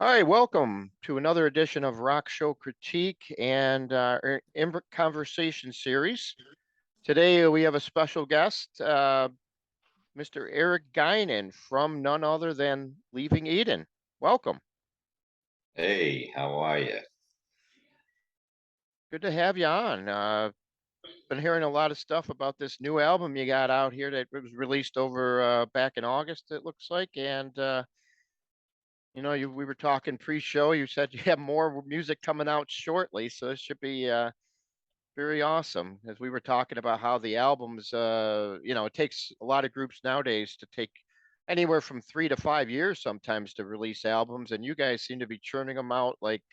Hi, welcome to another edition of Rock Show Critique and Conversation series. Today we have a special guest, Mr. Eric Gynan from none other than Leaving Eden. Welcome. Hey, how are you? Good to have you on. Been hearing a lot of stuff about this new album you got out here that was released over back in August, it looks like. And we were talking pre-show. You said you have more music coming out shortly, so it should be very awesome. As we were talking about how the albums, it takes a lot of groups nowadays to take anywhere from 3 to 5 years sometimes to release albums, and you guys seem to be churning them out like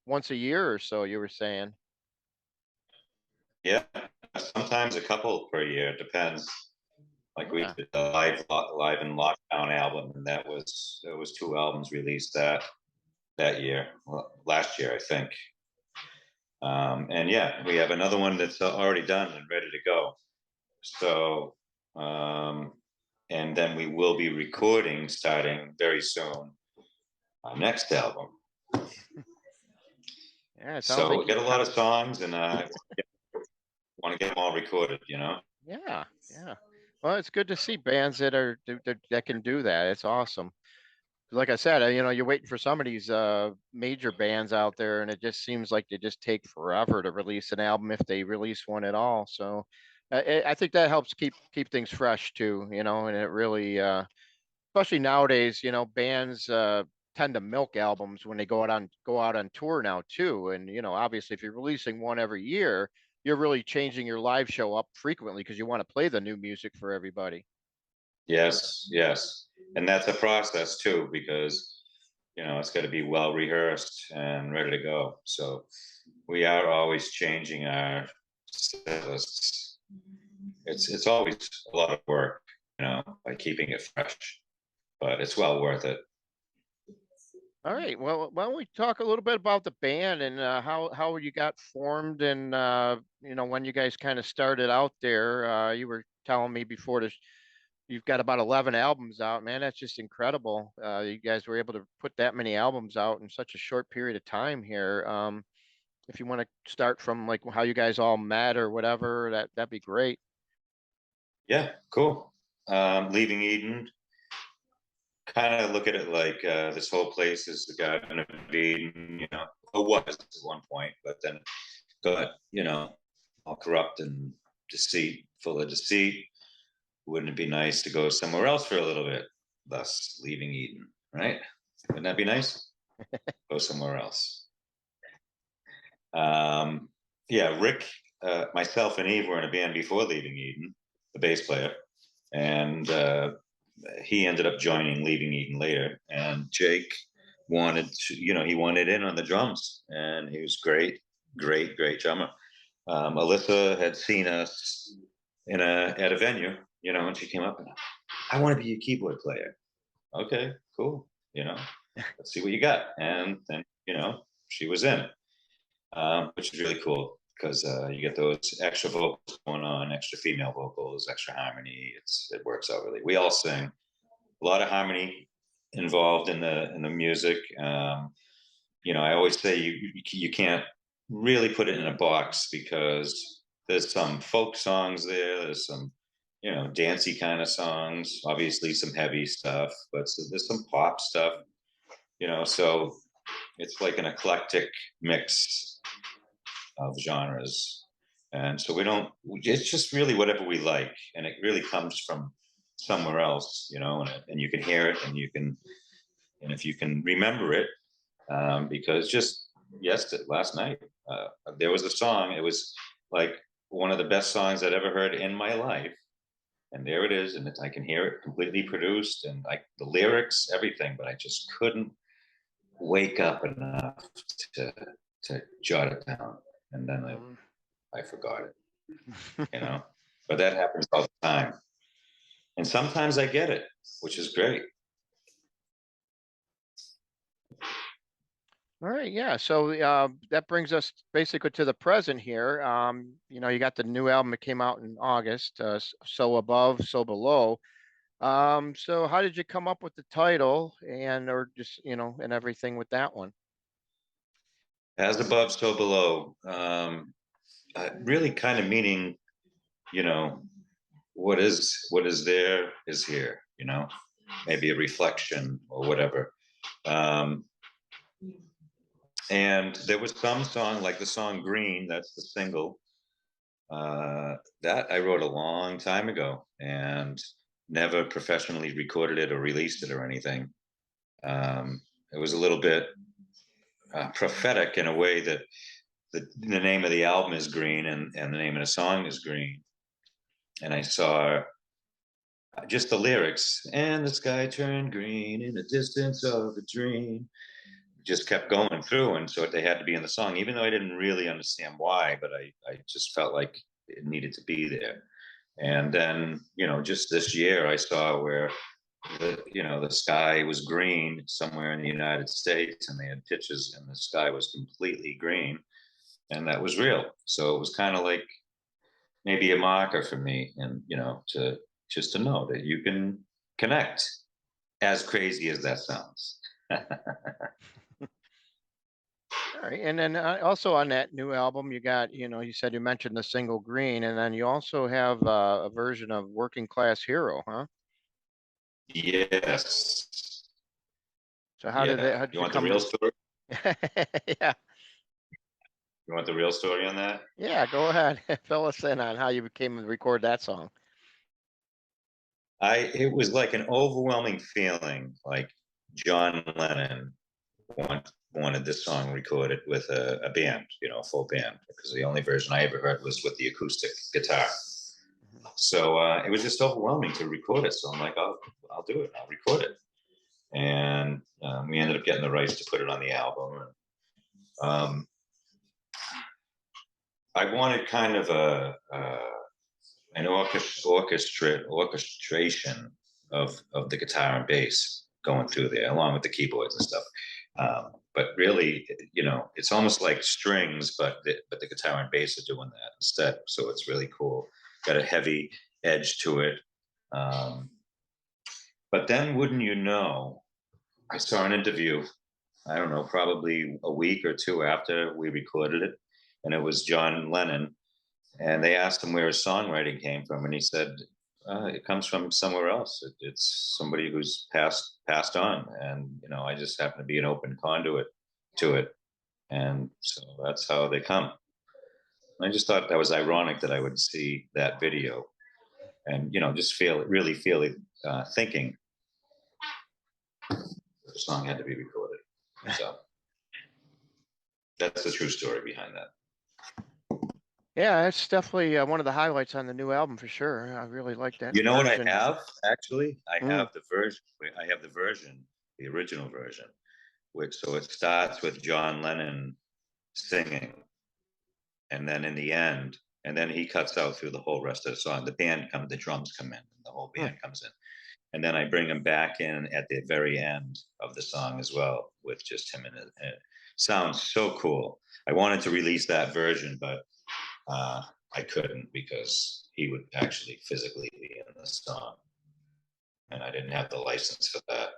once a year or so. You were saying, Yeah, sometimes a couple per year, depends. Like we yeah, did the live in lockdown album, and there was two albums released that year, last year I think. And yeah, we have another one that's already done and ready to go. So, and then we will be recording starting very soon our next album. yeah, it sounds So like we you got a lot kind of of, songs, and want to get them all recorded. yeah, yeah. Well, it's good to see bands that can do that. It's awesome. Like I said, you're waiting for some of these major bands out there, and it just seems like they just take forever to release an album if they release one at all. So I think that helps keep things fresh too, and it really, especially nowadays, bands tend to milk albums when they go out on tour now too. And obviously, if you're releasing one every year, you're really changing your live show up frequently because you want to play the new music for everybody. Yes, yes. And that's a process too, because it's got to be well rehearsed and ready to go. So we are always changing our set lists. It's always a lot of work, by keeping it fresh, but it's well worth it. All right. Well, why don't we talk a little bit about the band and how you got formed and when you guys kind of started out there. You were telling me before this, you've got about 11 albums out, man. That's just incredible. You guys were able to put that many albums out in such a short period of time here. If you want to start from like how you guys all met or whatever, that'd be great. Yeah, cool. Leaving Eden, kind of look at it like this whole place is the Garden of Eden, it was at one point, but then got, all corrupt and full of deceit. Wouldn't it be nice to go somewhere else for a little bit? Thus, leaving Eden, right? Wouldn't that be nice? Go somewhere else. Um, yeah, Rick, myself, and Eve were in a band before leaving Eden, the bass player, and he ended up joining Leaving Eden later. And Jake he wanted in on the drums, and he was great, great, great drummer. Alyssa had seen us at a venue, and she came up and I want to be a keyboard player. Okay, cool. Let's see what you got. And then, she was in, which is really cool because you get those extra vocals going on, extra female vocals, extra harmony. It works out really. We all sing, a lot of harmony involved in the music. I always say you can't really put it in a box because there's some folk songs there. There's some dancey kind of songs. Obviously, some heavy stuff, but there's some pop stuff. So it's like an eclectic mix of genres, and so we don't. It's just really whatever we like, and it really comes from somewhere else, and you can hear it, and if you can remember it, because just last night, there was a song. It was like one of the best songs I'd ever heard in my life, and there it is, and I can hear it completely produced, and like the lyrics, everything, but I just couldn't wake up enough to jot it down, and then Mm. I forgot it, you know. But that happens all the time, and sometimes I get it, which is great. All right, yeah. So that brings us basically to the present here. You got the new album that came out in August, So Above, So Below. So how did you come up with the title and or just, and everything with that one? As above, so below. Really kind of meaning, you know, what is there is here, maybe a reflection or whatever. Um, and there was some song like the song Green, that's the single, that I wrote a long time ago and never professionally recorded it or released it or anything. It was a little bit prophetic in a way that the name of the album is Green and the name of the song is Green. And I saw just the lyrics, and the sky turned green in the distance of a dream, just kept going through. And so they had to be in the song, even though I didn't really understand why, but I just felt like it needed to be there. And then, just this year I saw where the sky was green somewhere in the United States, and they had pictures and the sky was completely green, and that was real. So it was kind of like maybe a marker for me, and to just to know that you can connect, as crazy as that sounds. All right. And then also on that new album, you got, you said you mentioned the single Green, and then you also have a version of Working Class Hero, huh? Yes. So Yeah, how did you you want the come? real story? Yeah. You want the real story on that? Yeah. Go ahead. Fill us in on how you came to record that song. It was like an overwhelming feeling, like John Lennon wanted this song recorded with a band, a full band, because the only version I ever heard was with the acoustic guitar. Mhm. So it was just overwhelming to record it. So I'm like, I'll do it. I'll record it. And we ended up getting the rights to put it on the album. Um, I wanted kind of an orchestration of the guitar and bass going through there, along with the keyboards and stuff. But really, it's almost like strings, but the guitar and bass are doing that instead. So it's really cool. Got a heavy edge to it. Um, but then, wouldn't you know, I saw an interview. I don't know, probably a week or two after we recorded it, and it was John Lennon, and they asked him where his songwriting came from, and he said it comes from somewhere else. It's somebody who's passed on, and I just happen to be an open conduit to it, and so that's how they come. I just thought that was ironic that I would see that video and just really feel it, thinking the song had to be recorded. So that's the true story behind that. Yeah, it's definitely one of the highlights on the new album for sure. I really like that You know what I version. have actually? I Mm. have the version. I have the original version, which so it starts with John Lennon singing, and then in the end, and then he cuts out through the whole rest of the song. The drums come in, and the whole Mm. band comes in, and then I bring him back in at the very end of the song as well, with just him in it. And it sounds so cool. I wanted to release that version, but I couldn't because he would actually physically be in the song, and I didn't have the license for that.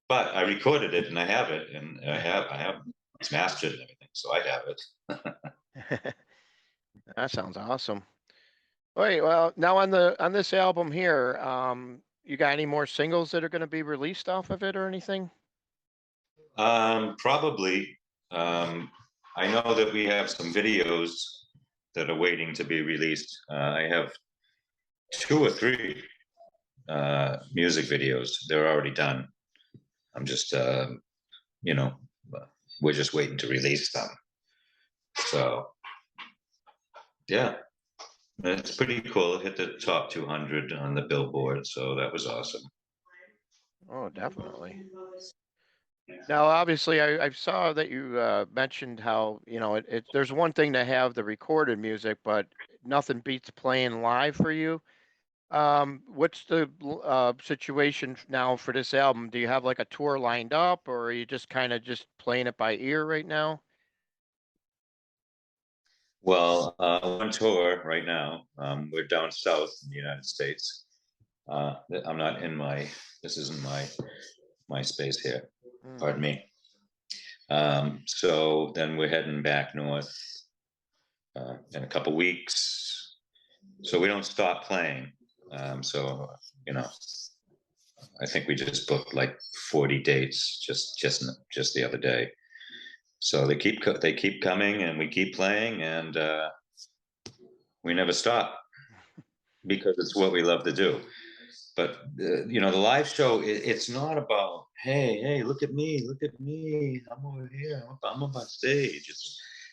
But I recorded it, and I have it, and I have it's mastered and everything, so I have it. That sounds awesome. Wait, well, now on this album here, you got any more singles that are going to be released off of it or anything? Probably. Um, I know that we have some videos that are waiting to be released. I have two or three music videos. They're already done. I'm just, you know, we're just waiting to release them. So, yeah, it's pretty cool. It hit the top 200 on the Billboard, so that was awesome. Oh, definitely. Now, obviously, I saw that you mentioned how, there's one thing to have the recorded music, but nothing beats playing live for you. What's the situation now for this album? Do you have like a tour lined up, or are you just kind of just playing it by ear right now? Well, on tour right now. We're down south in the United States, I'm not in my. This isn't my space here. Mm. Pardon me. So then we're heading back north in a couple weeks. So we don't stop playing. So you know, I think we just booked like 40 dates just the other day. So they keep coming, and we keep playing, and we never stop because it's what we love to do. But the live show, it's not about, hey, look at me, I'm over here, I'm up on stage.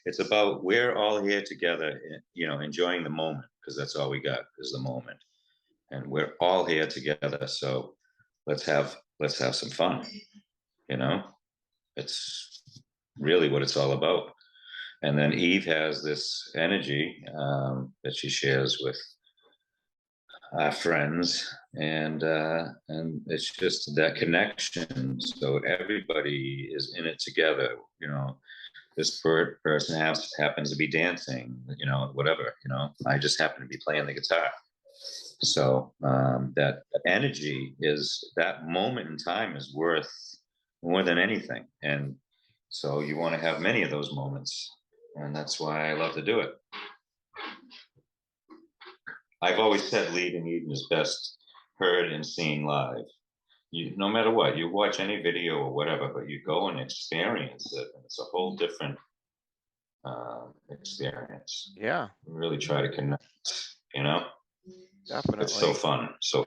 It's about we're all here together, enjoying the moment, because that's all we got is the moment, and we're all here together. So let's have some fun. You know, it's really what it's all about. And then Eve has this energy that she shares with friends, and it's just that connection. So everybody is in it together. This person happens to be dancing. Whatever. I just happen to be playing the guitar. So that energy is that moment in time is worth more than anything. And so you want to have many of those moments, and that's why I love to do it. I've always said leading Eden is best heard and seen live. No matter what, you watch any video or whatever, but you go and experience it, and it's a whole different experience. Yeah, Really try to connect. It's so definitely. fun. So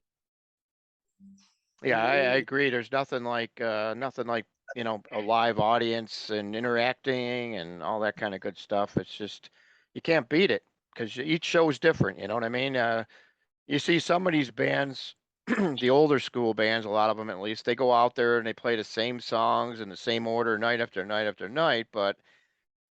Yeah, I agree. There's nothing like, a live audience and interacting and all that kind of good stuff. It's just you can't beat it because each show is different. You know what I mean? You see some of these bands, the older school bands, a lot of them at least, they go out there and they play the same songs in the same order night after night after night. But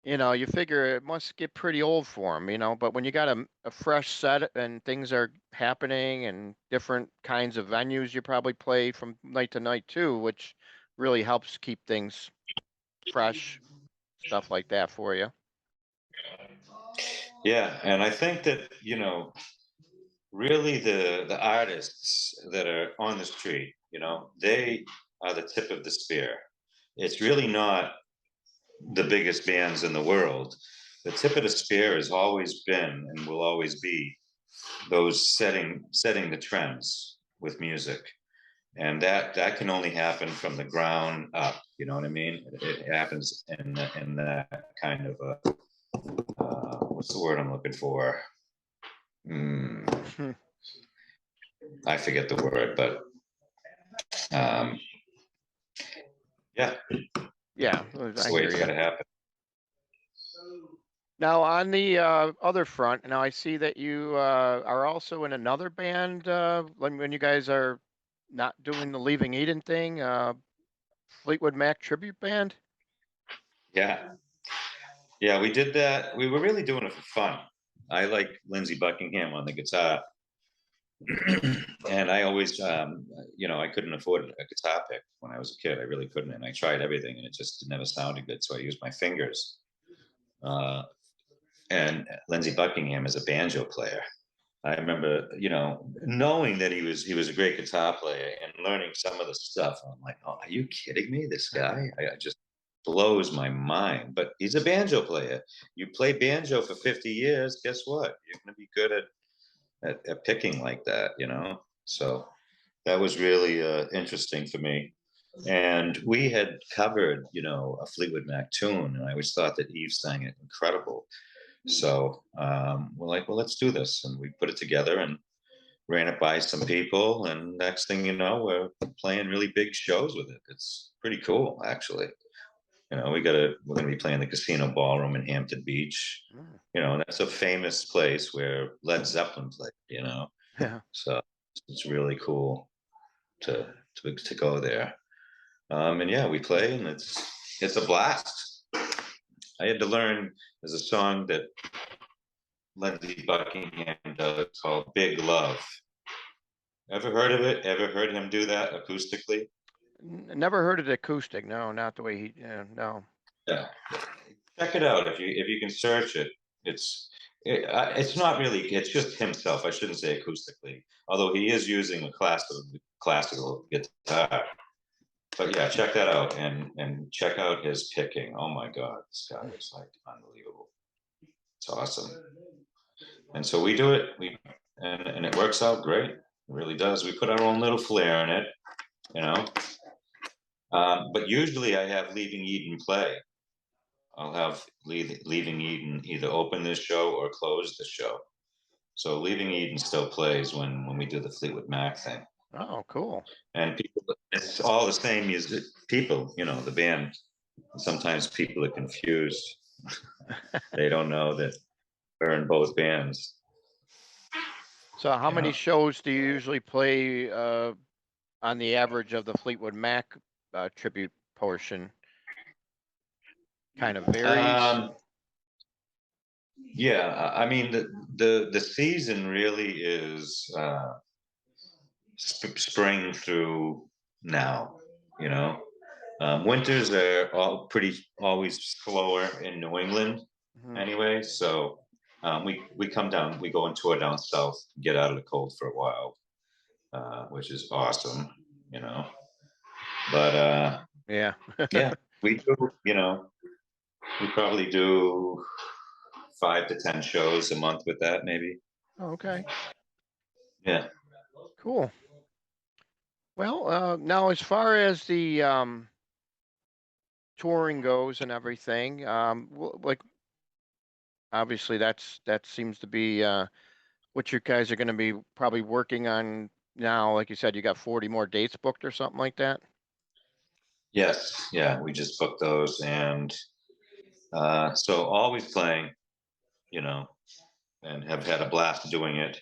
you figure it must get pretty old for them, but when you got a fresh set and things are happening and different kinds of venues you probably play from night to night too, which really helps keep things fresh, stuff like that for you. yeah, and I think that really the artists that are on the street, they are the tip of the spear. It's really not the biggest bands in the world. The tip of the spear has always been and will always be those setting the trends with music, and that can only happen from the ground up. You know what I mean? It happens in that kind of what's the word I'm looking for? I forget the word, but um, yeah, Yeah, it's I the way hear it's got you. to happen. Now on the other front, now I see that you are also in another band when you guys are not doing the Leaving Eden thing, Fleetwood Mac tribute band. Yeah, yeah, we did that. We were really doing it for fun. I like Lindsey Buckingham on the guitar, and I always, I couldn't afford a guitar pick when I was a kid. I really couldn't, and I tried everything, and it just never sounded good. So I used my fingers. Uh, and Lindsey Buckingham is a banjo player. I remember, knowing that he was a great guitar player and learning some of the stuff. I'm like, oh, are you kidding me? This guy, I just blows my mind. But he's a banjo player. You play banjo for 50 years, guess what? You're going to be good at picking like that. So that was really interesting for me. And we had covered, a Fleetwood Mac tune, and I always thought that Eve sang it incredible. So we're like, well, let's do this, and we put it together and ran it by some people, and next thing you know, we're playing really big shows with it. It's pretty cool, actually. We're gonna be playing the Casino Ballroom in Hampton Beach. Mm. And that's a famous place where Led Zeppelin played. Yeah. So it's really cool to go there. And yeah, we play, and it's a blast. I had to learn. There's a song that Lindsey Buckingham does called "Big Love." Ever heard of it? Ever heard him do that acoustically? Never heard of the acoustic. No, not the way he. No. Yeah. Check it out if you can search it. It's It's not really. It's just himself. I shouldn't say acoustically, although he is using a classical guitar. But yeah, check that out and check out his picking. Oh my God, this guy is like unbelievable. It's awesome. And so we do it. And it works out great. It really does. We put our own little flair in it, you know. But usually I have Leaving Eden play. I'll have Leaving Eden either open this show or close the show. So Leaving Eden still plays when we do the Fleetwood Mac thing. Oh, cool. And people, it's all the same music. People, the band. Sometimes people are confused. They don't know that we're in both bands. So how many shows do you usually play on the average of the Fleetwood Mac tribute portion? Kind of varies. Yeah, I mean the season really is spring through now. You know, winters are always slower in New England anyway. So we come down, we go and tour down south, get out of the cold for a while, which is awesome. You know, but Yeah. yeah, we do. We probably do 5 to 10 shows a month with that, maybe. Okay. Yeah. Cool. Well, now as far as the touring goes and everything, like obviously that seems to be what you guys are going to be probably working on now. Like you said, you got 40 more dates booked or something like that. Yes. Yeah. We just booked those, and so always playing, you know, and have had a blast doing it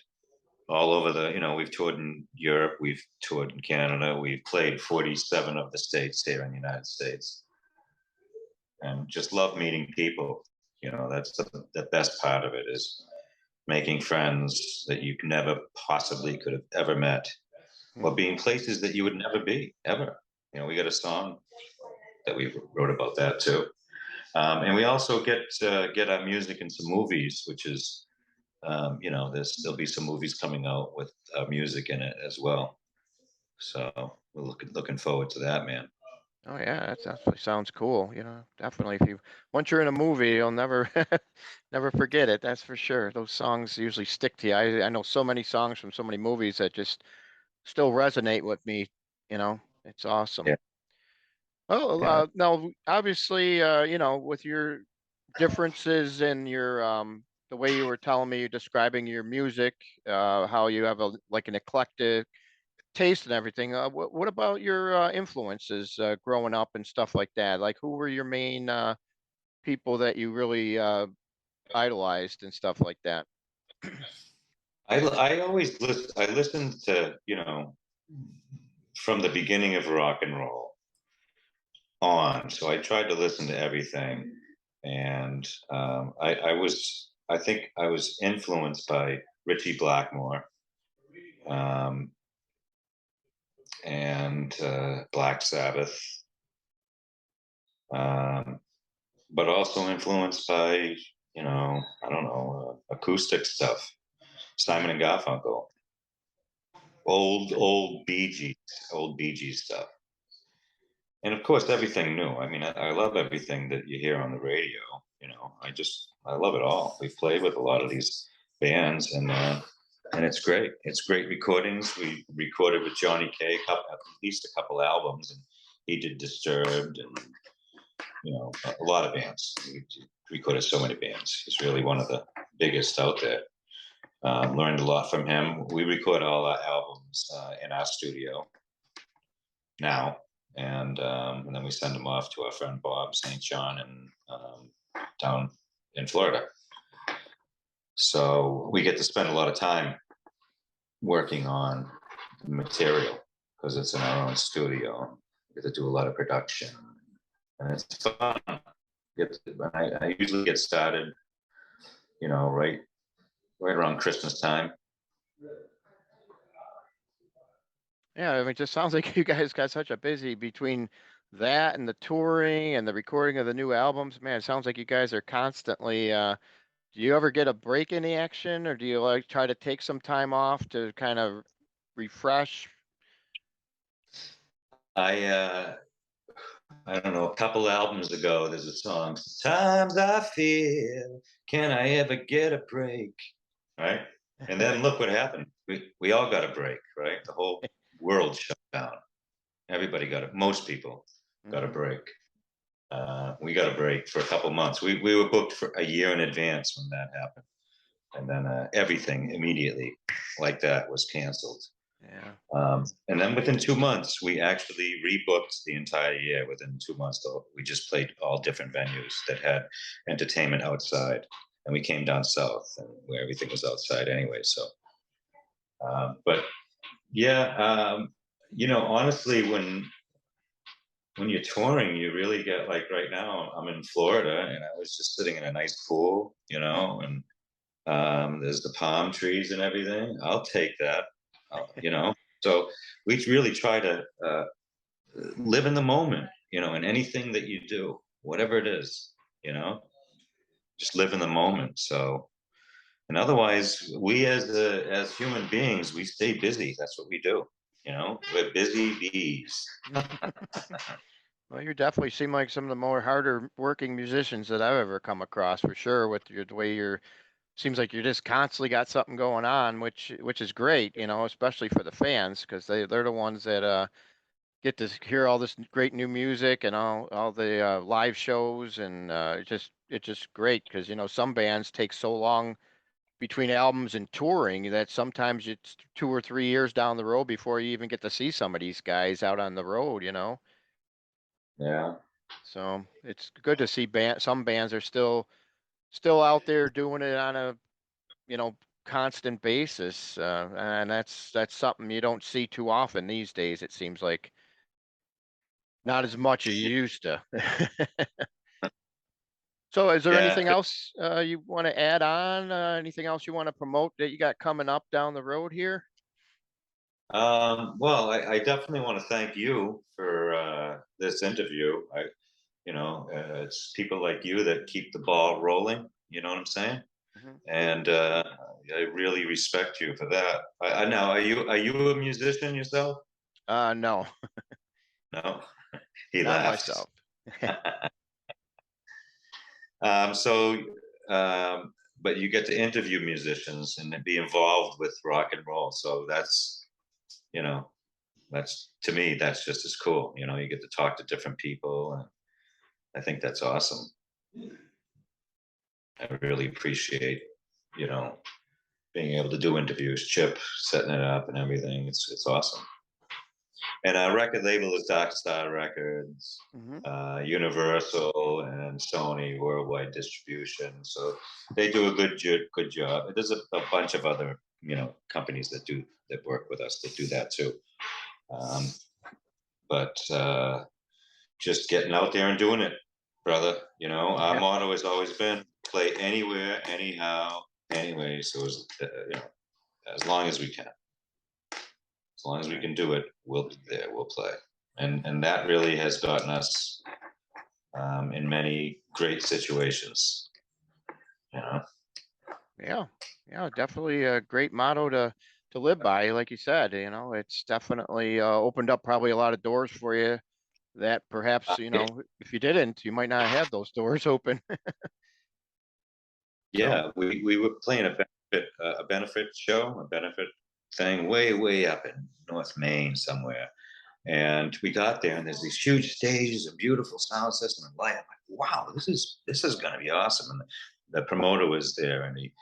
all over we've toured in Europe, we've toured in Canada, we've played 47 of the states here in the United States, and just love meeting people. That's the best part of it is making friends that you never possibly could have ever met, or being places that you would never be ever. We got a song that we wrote about that too, and we also get our music in some movies, which is there'll be some movies coming out with music in it as well. So we're looking forward to that, man. Oh yeah, that definitely sounds cool. Definitely if you once you're in a movie, you'll never never forget it. That's for sure. Those songs usually stick to you. I know so many songs from so many movies that just still resonate with me. It's awesome. Yeah, Oh, yeah. now obviously, with your differences in your the way you were telling me, you're describing your music, how you have like an eclectic taste and everything. What about your influences growing up and stuff like that? Like, who were your main people that you really idolized and stuff like that? I always listen. I listened to from the beginning of rock and roll on. So I tried to listen to everything, and I think I was influenced by Richie Blackmore, um, and Black Sabbath, um, but also influenced by I don't know, acoustic stuff, Simon and Garfunkel, old Bee Gees stuff. And of course, everything new. I mean, I love everything that you hear on the radio. I love it all. We've played with a lot of these bands, and it's great. It's great recordings. We recorded with Johnny K at least a couple albums, and he did Disturbed, and a lot of bands. We recorded so many bands. He's really one of the biggest out there. Learned a lot from him. We record all our albums in our studio now, and then we send them off to our friend Bob St. John and down in Florida. So we get to spend a lot of time working on material because it's in our own studio. We get to do a lot of production, and it's fun. I usually get started, right around Christmas time. Yeah, I mean, it just sounds like you guys got such a busy between that and the touring and the recording of the new albums. Man, it sounds like you guys are constantly Do you ever get a break in the action, or do you like try to take some time off to kind of refresh? I I don't know, a couple albums ago, there's a song, "Sometimes I feel, can I ever get a break?" Right? And then look what happened. We all got a break, right? The whole world shut down. Everybody got it. Most people got a Hmm. break. We got a break for a couple months. We were booked for a year in advance when that happened, and then everything immediately like that was canceled. Yeah. And then within 2 months, we actually rebooked the entire year. Within 2 months, though, we just played all different venues that had entertainment outside, and we came down south, and where everything was outside anyway. So, but yeah, honestly, when you're touring, you really get like right now. I'm in Florida, and I was just sitting in a nice pool, and there's the palm trees and everything. I'll take that, So we really try to live in the moment, in anything that you do, whatever it is, you know, just live in the moment. So, and otherwise, we as human beings, we stay busy. That's what we do. We're busy bees. Well, you definitely seem like some of the more harder working musicians that I've ever come across, for sure. With the way you're, seems like you're just constantly got something going on, which is great, especially for the fans because they're the ones that get to hear all this great new music and all the live shows, and it's just great because some bands take so long between albums and touring that sometimes it's 2 or 3 years down the road before you even get to see some of these guys out on the road. Yeah, So it's good to see some bands are still out there doing it on a you know constant basis, and that's something you don't see too often these days. It seems like not as much as you used to. So, is there yeah. anything else you want to add on? Anything else you want to promote that you got coming up down the road here? Well, I definitely want to thank you for this interview. It's people like you that keep the ball rolling. You know what I'm saying? Hmm. And I really respect you for that. Now, are you a musician yourself? No, No, he not laughed. myself. So, um, but you get to interview musicians and be involved with rock and roll. So you know, that's to me, that's just as cool. You get to talk to different people, and I think that's awesome. I really appreciate, you know, being able to do interviews, Chip setting it up and everything. It's awesome. And our record label is Dark Star Records, Hmm. Universal, and Sony worldwide distribution. So they do a good job. There's a bunch of other companies that work with us that do that too. Um, but just getting out there and doing it, brother. Our Yeah, motto has always been play anywhere, anyhow, anyway. So as long as we can. As long as we right. can do it, we'll be there. We'll play, and that really has gotten us in many great situations. You know, Yeah, yeah, definitely a great motto to live by. Like you said, it's definitely opened up probably a lot of doors for you that perhaps yeah, if you didn't, you might not have those doors open. So, yeah. We were playing a benefit show, a benefit thing, way up in North Maine somewhere. And we got there, and there's these huge stages, a beautiful sound system, and light. I'm like, wow, this is going to be awesome. And the promoter was there, and he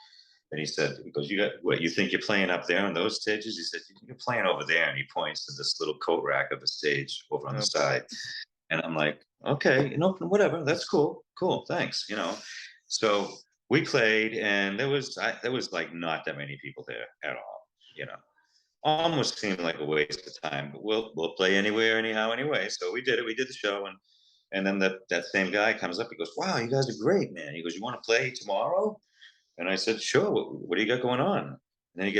said, he goes, you got what? You think you're playing up there on those stages? He said, you're playing over there, and he points to this little coat rack of a stage over on the oh boy. side. And I'm like, okay, whatever, that's cool, thanks. So we played, and there was like not that many people there at all. You know, almost seemed like a waste of time, but we'll play anywhere, anyhow, anyway. So we did it. We did the show, and then that same guy comes up. He goes, "Wow, you guys are great, man." He goes, "You want to play tomorrow?" And I said, "Sure. What do you got going on?" And then he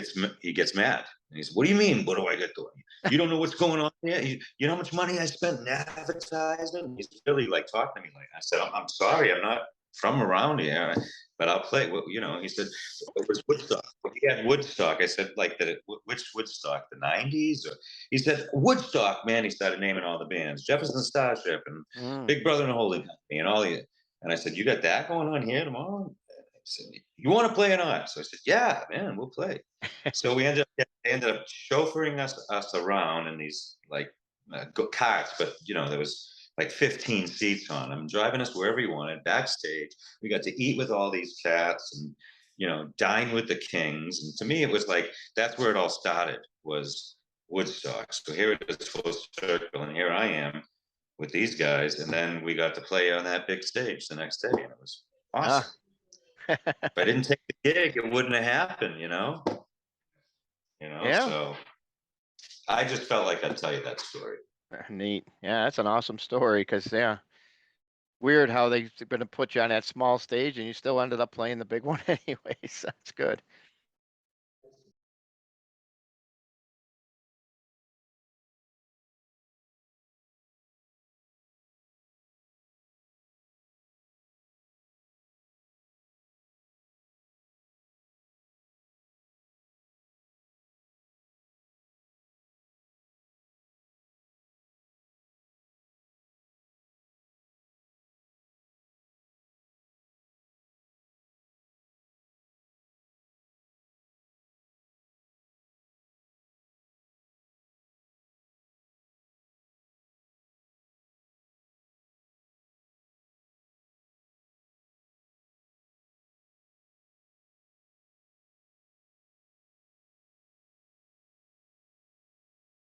gets mad. And he said, "What do you mean? What do I got going? You don't know what's going on here. You know how much money I spent in advertising?" He's really like talking to me like I said, "I'm sorry. I'm not. from around here, but I'll play. You know, he said, it was Woodstock. He had Woodstock. I said, like, which Woodstock, the 90s? Or he said, Woodstock, man. He started naming all the bands, Jefferson Starship and Mm. Big Brother and Holding Company and all the. And I said, you got that going on here tomorrow? I said, you want to play or not? So I said, yeah, man, we'll play. So they ended up chauffeuring us around in these like carts, but you know, there was like 15 seats on them, driving us wherever you wanted, backstage. We got to eat with all these cats and, you know, dine with the kings. And to me, it was like, that's where it all started, was Woodstock. So here it is, full circle, and here I am with these guys. And then we got to play on that big stage the next day, and it was awesome. Ah. If I didn't take the gig, it wouldn't have happened, you know? Yeah. So I just felt like I'd tell you that story. Neat. Yeah, that's an awesome story. Cause yeah, weird how they're gonna put you on that small stage and you still ended up playing the big one anyways. That's good.